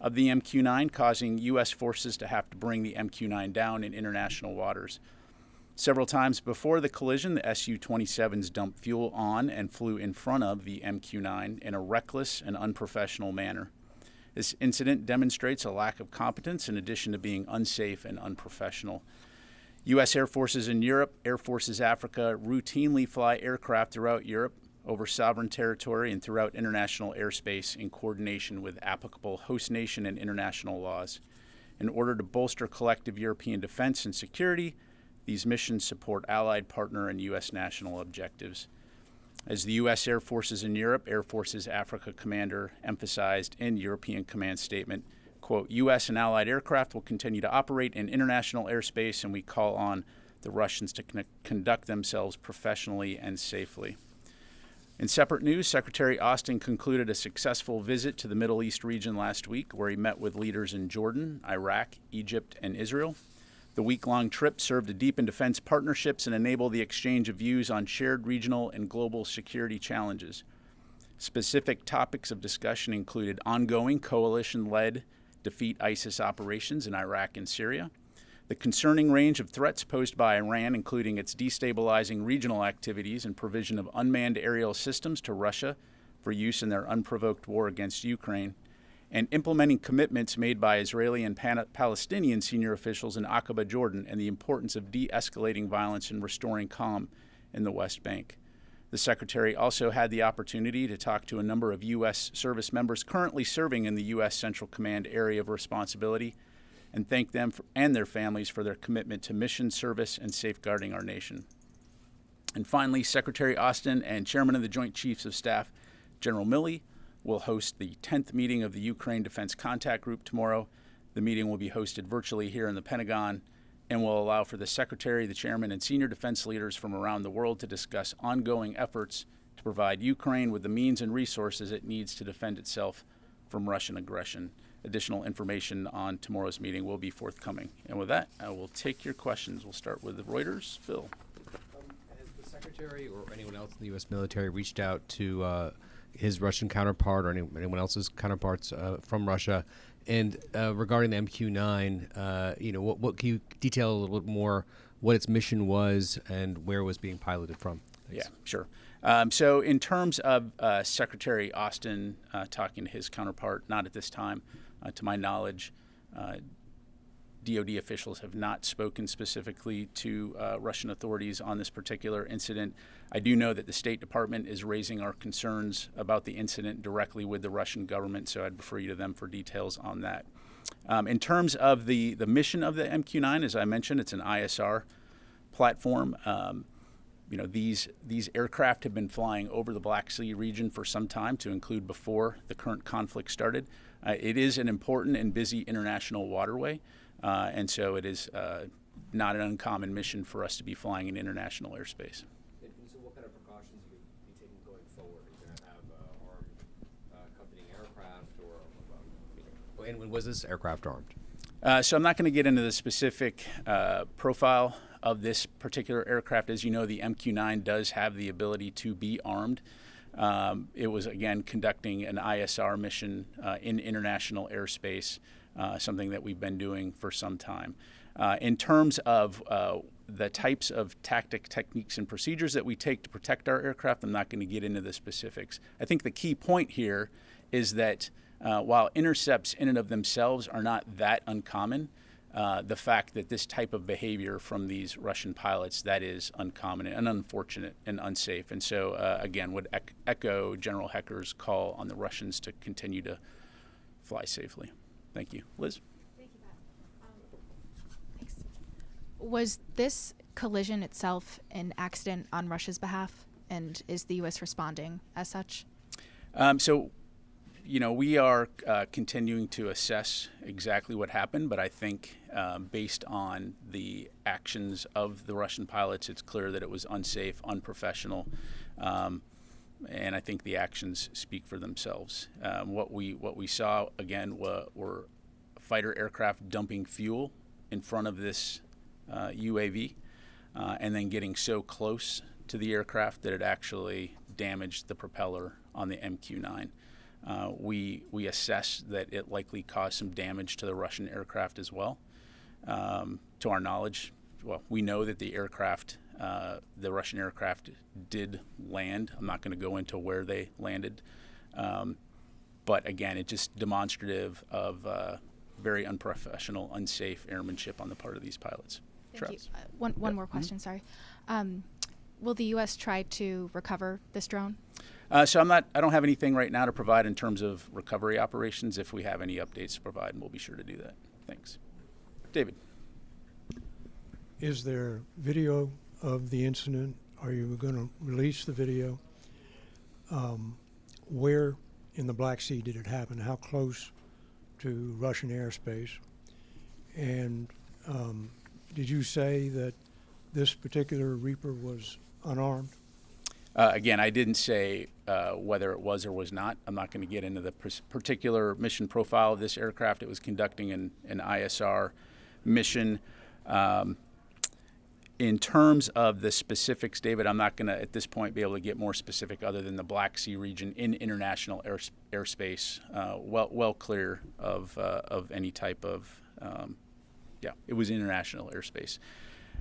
of the MQ-9, causing U.S. forces to have to bring the MQ-9 down in international waters. Several times before the collision, the Su-27s dumped fuel on and flew in front of the MQ-9 in a reckless and unprofessional manner. This incident demonstrates a lack of competence in addition to being unsafe and unprofessional. U.S. Air Forces in Europe, Air Forces Africa routinely fly aircraft throughout Europe over sovereign territory and throughout international airspace in coordination with applicable host nation and international laws. In order to bolster collective European defense and security, these missions support allied, partner, and U.S. national objectives. As the U.S. Air Forces in Europe, Air Forces Africa commander emphasized in European command statement, quote, U.S. and allied aircraft will continue to operate in international airspace, and we call on the Russians to conduct themselves professionally and safely. In separate news, Secretary Austin concluded a successful visit to the Middle East region last week, where he met with leaders in Jordan, Iraq, Egypt, and Israel. The week-long trip served to deepen defense partnerships and enable the exchange of views on shared regional and global security challenges. Specific topics of discussion included ongoing coalition-led defeat ISIS operations in Iraq and Syria, the concerning range of threats posed by Iran, including its destabilizing regional activities and provision of unmanned aerial systems to Russia for use in their unprovoked war against Ukraine, and implementing commitments made by Israeli and Palestinian senior officials in Aqaba, Jordan, and the importance of de-escalating violence and restoring calm in the West Bank. The Secretary also had the opportunity to talk to a number of U.S. service members currently serving in the U.S. Central Command area of responsibility, and thank them and their families for their commitment to mission service and safeguarding our nation. And finally, Secretary Austin and Chairman of the Joint Chiefs of Staff, General Milley, will host the 10th meeting of the Ukraine Defense Contact Group tomorrow. The meeting will be hosted virtually here in the Pentagon and will allow for the Secretary, the Chairman, and senior defense leaders from around the world to discuss ongoing efforts to provide Ukraine with the means and resources it needs to defend itself from Russian aggression. Additional information on tomorrow's meeting will be forthcoming. And with that, I will take your questions. We'll start with Reuters. Phil. Has the Secretary or anyone else in the U.S. military reached out to his Russian counterpart or anyone else's counterparts from Russia? And regarding the MQ-9, what can you detail a little bit more what its mission was and where it was being piloted from? Thanks. Yeah, sure. So in terms of Secretary Austin talking to his counterpart, not at this time, to my knowledge, DoD officials have not spoken specifically to Russian authorities on this particular incident. I do know that the State Department is raising our concerns about the incident directly with the Russian government, so I'd refer you to them for details on that. In terms of the mission of the MQ-9, as I mentioned, it's an ISR platform. These aircraft have been flying over the Black Sea region for some time, to include before the current conflict started. It is an important and busy international waterway, and so it is not an uncommon mission for us to be flying in international airspace. And so what kind of precautions are you be taking going forward? Are you going to have armed accompanying aircraft, and was this aircraft armed? So I'm not going to get into the specific profile of this particular aircraft. As you know, the MQ-9 does have the ability to be armed. It was, again, conducting an ISR mission in international airspace, something that we've been doing for some time. In terms of the types of techniques, and procedures that we take to protect our aircraft, I'm not going to get into the specifics. I think the key point here is that while intercepts in and of themselves are not that uncommon, the fact that this type of behavior from these Russian pilots, that is uncommon and unfortunate and unsafe. And so, again, would echo General Hecker's call on the Russians to continue to fly safely. Thank you. Liz? Thank you, Pat. Thanks. Was this collision itself an accident on Russia's behalf, and is the U.S. responding as such? We are continuing to assess exactly what happened, but I think based on the actions of the Russian pilots, it's clear that it was unsafe, unprofessional, and I think the actions speak for themselves. What we saw, again, were fighter aircraft dumping fuel in front of this UAV and then getting so close to the aircraft that it actually damaged the propeller on the MQ-9. We assess that it likely caused some damage to the Russian aircraft as well. To our knowledge, well, we know that the Russian aircraft did land. I'm not going to go into where they landed. But again, it's just demonstrative of very unprofessional, unsafe airmanship on the part of these pilots. Thank you. One more question, sorry. Will the U.S. try to recover this drone? So I don't have anything right now to provide in terms of recovery operations. If we have any updates to provide, we'll be sure to do that. Thanks. David. Is there video of the incident? Are you going to release the video? Where in the Black Sea did it happen? How close to Russian airspace? And did you say that this particular Reaper was unarmed? Again, I didn't say whether it was or was not. I'm not going to get into the particular mission profile of this aircraft. It was conducting an ISR mission. In terms of the specifics, David, I'm not going to, at this point, be able to get more specific other than the Black Sea region in international airspace, well clear of any type of, it was international airspace.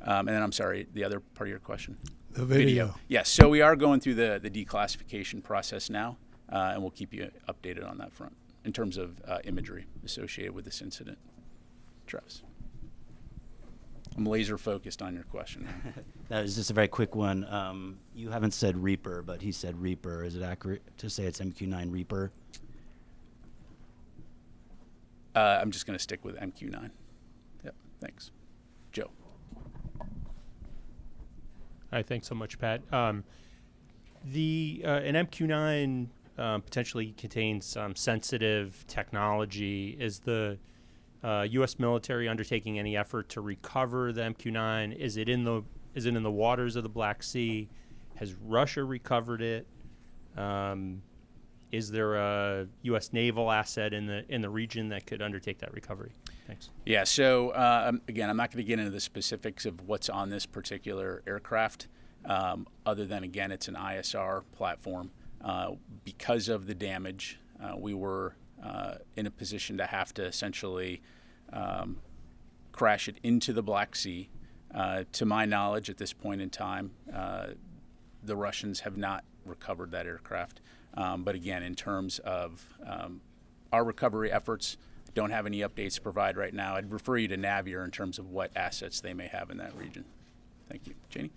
And then, I'm sorry, the other part of your question? The video. Yes, so we are going through the declassification process now, and we'll keep you updated on that front in terms of imagery associated with this incident. Travis. I'm laser focused on your question. That was just a very quick one. You haven't said Reaper, but he said Reaper. Is it accurate to say it's MQ-9 Reaper? I'm just going to stick with MQ-9. Yep, thanks. Joe. Hi, thanks so much, Pat. An MQ-9 potentially contains some sensitive technology. Is the U.S. military undertaking any effort to recover the MQ-9? Is it in the waters of the Black Sea? Has Russia recovered it? Is there a U.S. naval asset in the region that could undertake that recovery? Thanks. Yeah. So again, I'm not going to get into the specifics of what's on this particular aircraft, other than again, it's an ISR platform. Because of the damage, we were in a position to have to essentially crash it into the Black Sea. To my knowledge, at this point in time, the Russians have not recovered that aircraft. But again, in terms of our recovery efforts, don't have any updates to provide right now. I'd refer you to Navier in terms of what assets they may have in that region. Thank you. Janie?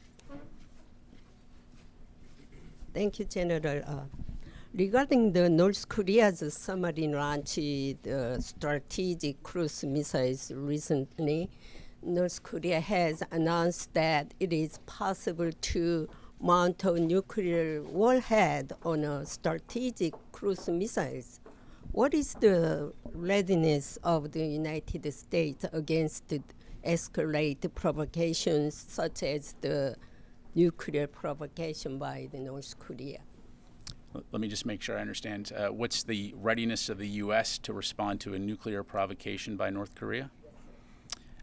Thank you, General. Regarding the North Korea's submarine launch, the strategic cruise missiles recently, North Korea has announced that it is possible to mount a nuclear warhead on a strategic cruise missiles. What is the readiness of the United States against the escalate provocations such as the nuclear provocation by the North Korea? Let me just make sure I understand. What's the readiness of the U.S. to respond to a nuclear provocation by North Korea?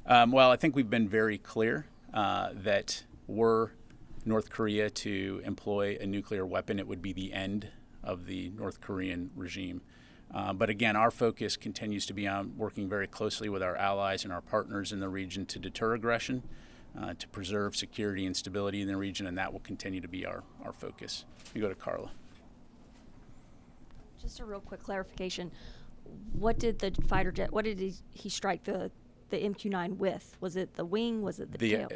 Well, I think we've been very clear that were North Korea to employ a nuclear weapon, it would be the end of the North Korean regime. But again, our focus continues to be on working very closely with our allies and our partners in the region to deter aggression, to preserve security and stability in the region, and that will continue to be our focus. You go to Carla. Just a real quick clarification. What did the fighter jet, what did he strike the MQ-9 with? Was it the wing? Was it the tail?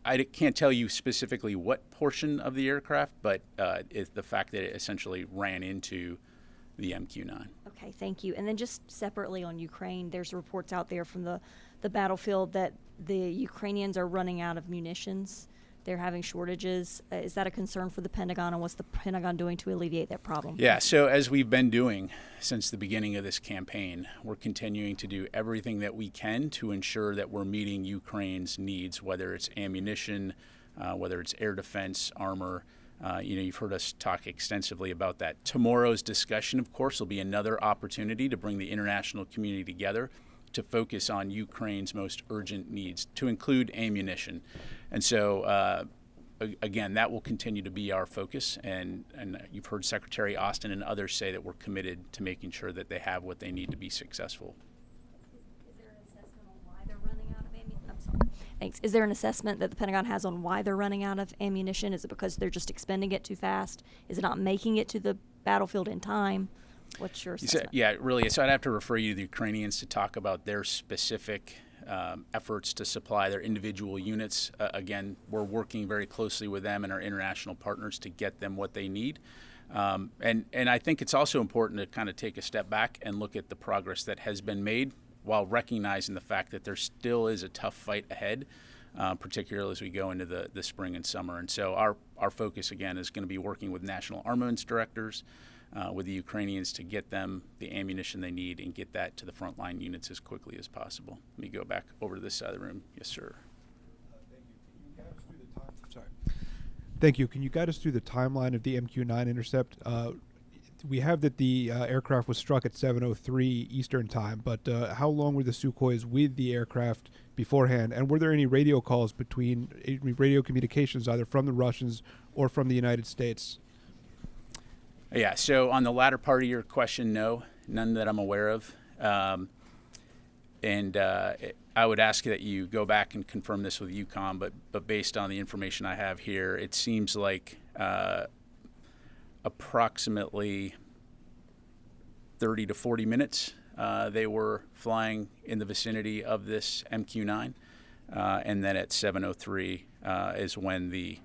I can't tell you specifically what portion of the aircraft, but it's the fact that it essentially ran into the MQ-9. Okay, thank you. And then just separately on Ukraine, there's reports out there from the battlefield that the Ukrainians are running out of munitions. They're having shortages. Is that a concern for the Pentagon, and what's the Pentagon doing to alleviate that problem? Yeah, so as we've been doing since the beginning of this campaign, we're continuing to do everything that we can to ensure that we're meeting Ukraine's needs, whether it's ammunition, whether it's air defense, armor. You've heard us talk extensively about that. Tomorrow's discussion, of course, will be another opportunity to bring the international community together to focus on Ukraine's most urgent needs, to include ammunition. And so again, that will continue to be our focus, and you've heard Secretary Austin and others say that we're committed to making sure that they have what they need to be successful. Is there an assessment on why they're running out of ammunition? I'm sorry. Thanks. Is there an assessment that the Pentagon has on why they're running out of ammunition? Is it because they're just expending it too fast? Is it not making it to the battlefield in time? What's your assessment? Yeah, it really is. So I'd have to refer you to the Ukrainians to talk about their specific efforts to supply their individual units. Again, we're working very closely with them and our international partners to get them what they need. And I think it's also important to kind of take a step back and look at the progress that has been made while recognizing the fact that there still is a tough fight ahead, particularly as we go into the spring and summer. And so our focus, again, is going to be working with national armaments directors, with the Ukrainians to get them the ammunition they need and get that to the frontline units as quickly as possible. Let me go back over to this side of the room. Yes, sir. Thank you. Can you guide us through the timeline of the MQ-9 intercept? We have that the aircraft was struck at 7:03 Eastern time, but how long were the Sukhois with the aircraft beforehand? And were there any radio calls between radio communications either from the Russians or from the United States? Yeah, so on the latter part of your question, no, none that I'm aware of. And I would ask that you go back and confirm this with UCOM, but based on the information I have here, it seems like approximately 30 to 40 minutes they were flying in the vicinity of this MQ-9, and then at 7:03 is when the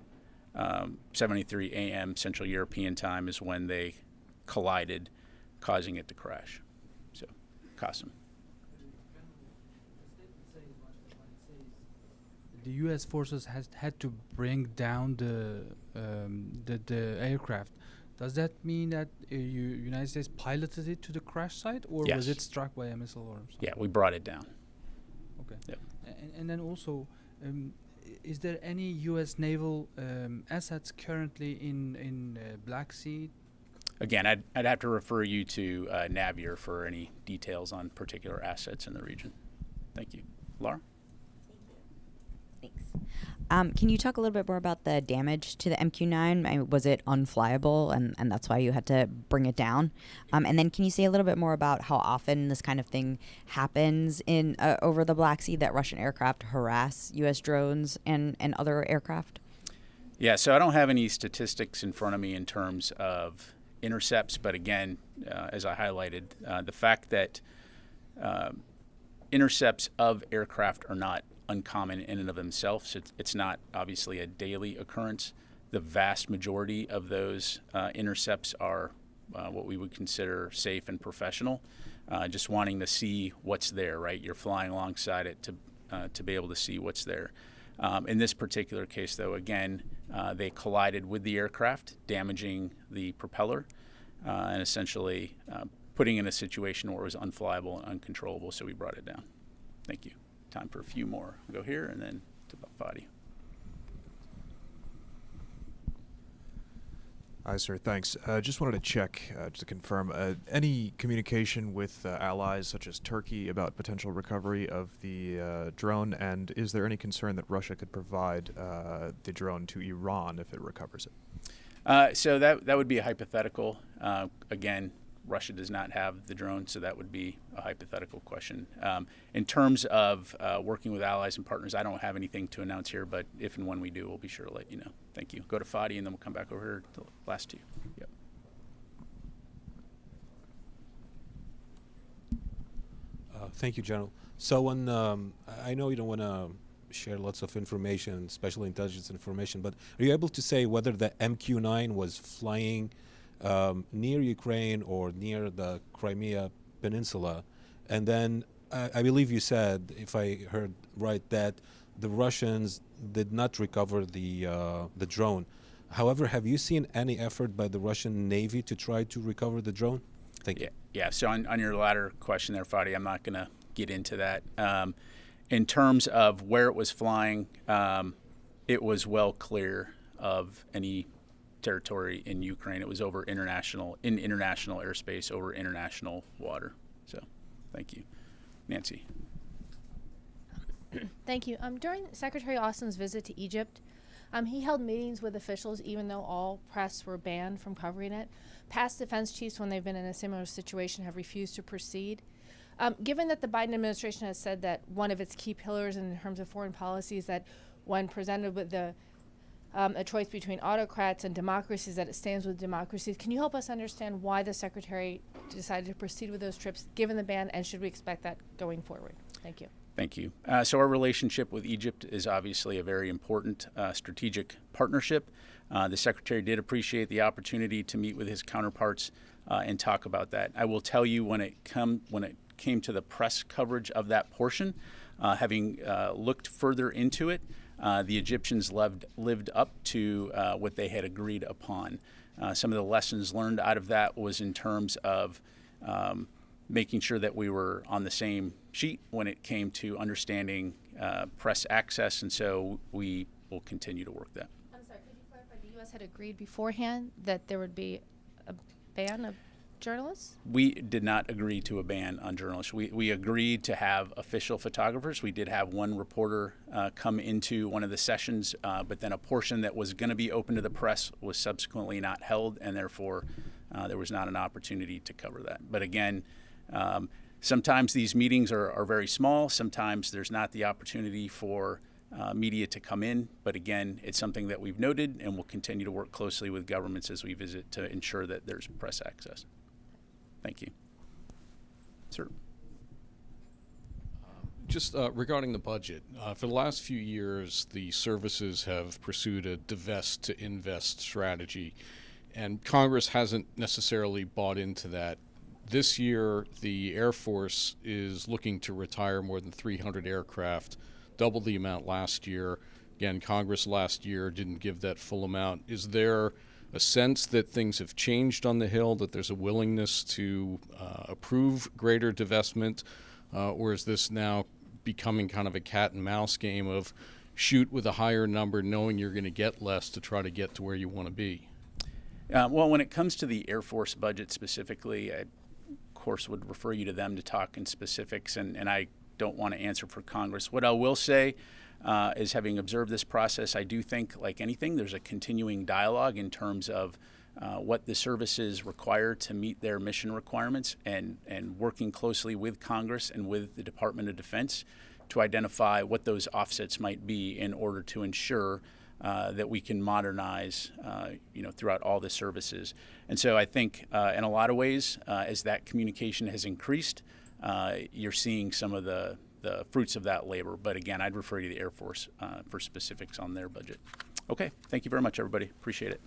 7:03 a.m. Central European time is when they collided, causing it to crash. So, Qasim. The U.S. forces has had to bring down the aircraft. Does that mean that United States piloted it to the crash site, or Yes. was it struck by a missile or something? Yeah, we brought it down. Okay. Yep. And then also, is there any U.S. naval assets currently in Black Sea? Again, I'd have to refer you to Navier for any details on particular assets in the region. Thank you. Laura? Thanks. Can you talk a little bit more about the damage to the MQ-9? Was it unflyable, and that's why you had to bring it down? And then can you say a little bit more about how often this kind of thing happens in over the Black Sea, that Russian aircraft harass U.S. drones and other aircraft? Yeah, so I don't have any statistics in front of me in terms of intercepts, but again, as I highlighted, the fact that intercepts of aircraft are not uncommon in and of themselves. It's not obviously a daily occurrence. The vast majority of those intercepts are what we would consider safe and professional, just wanting to see what's there, right? You're flying alongside it to be able to see what's there. In this particular case, though, again, they collided with the aircraft, damaging the propeller, and essentially putting in a situation where it was unflyable and uncontrollable, so we brought it down. Thank you. Time for a few more. We'll go here and then to Fadi. Hi, sir. Thanks. Just wanted to check, just to confirm, any communication with allies such as Turkey about potential recovery of the drone, and is there any concern that Russia could provide the drone to Iran if it recovers it? So that would be a hypothetical. Again, Russia does not have the drone, so that would be a hypothetical question. In terms of working with allies and partners, I don't have anything to announce here, but if and when we do, we'll be sure to let you know. Thank you. Go to Fadi, and then we'll come back over here to the last two. Yep. Thank you, General. So when I know you don't want to share lots of information, special intelligence information, but are you able to say whether the MQ-9 was flying near Ukraine or near the Crimea Peninsula? And then I believe you said, if I heard right, that the Russians did not recover the drone. However, have you seen any effort by the Russian Navy to try to recover the drone? Thank you. Yeah. So on your latter question there, Fadi, I'm not going to get into that. In terms of where it was flying, it was well clear of any territory in Ukraine. It was over international airspace, over international water. So, thank you. Nancy. Thank you. During Secretary Austin's visit to Egypt, He held meetings with officials even though all press were banned from covering it. Past defense chiefs, when they've been in a similar situation, have refused to proceed. Given that the Biden administration has said that one of its key pillars in terms of foreign policy is that when presented with a choice between autocrats and democracies, that it stands with democracies, can you help us understand why the Secretary decided to proceed with those trips given the ban, and should we expect that going forward? Thank you. Thank you. So our relationship with Egypt is obviously a very important strategic partnership. The Secretary did appreciate the opportunity to meet with his counterparts and talk about that. I will tell you, when it came to the press coverage of that portion, having looked further into it, the Egyptians lived up to what they had agreed upon. Some of the lessons learned out of that was in terms of making sure that we were on the same sheet when it came to understanding press access, and so we will continue to work that. I'm sorry, could you clarify, the U.S. had agreed beforehand that there would be a ban of journalists? We did not agree to a ban on journalists. We agreed to have official photographers. We did have one reporter come into one of the sessions, but then a portion that was going to be open to the press was subsequently not held, and therefore there was not an opportunity to cover that. But again, sometimes these meetings are very small. Sometimes there's not the opportunity for media to come in. But again, it's something that we've noted, and we'll continue to work closely with governments as we visit to ensure that there's press access. Thank you. Sir. Just regarding the budget, for the last few years, the services have pursued a divest to invest strategy, and Congress hasn't necessarily bought into that. This year, the Air Force is looking to retire more than 300 aircraft, double the amount last year. Again, Congress last year didn't give that full amount. Is there a sense that things have changed on the Hill, that there's a willingness to approve greater divestment, or is this now becoming kind of a cat and mouse game of shoot with a higher number knowing you're going to get less to try to get to where you want to be? Well, when it comes to the Air Force budget specifically, I, of course, would refer you to them to talk in specifics, and I don't want to answer for Congress. What I will say is, having observed this process, I do think, like anything, there's a continuing dialogue in terms of what the services require to meet their mission requirements, and working closely with Congress and with the Department of Defense to identify what those offsets might be in order to ensure that we can modernize, throughout all the services. And so I think in a lot of ways, as that communication has increased, you're seeing some of the fruits of that labor. But again, I'd refer you to the Air Force for specifics on their budget. Okay, thank you very much, everybody. Appreciate it.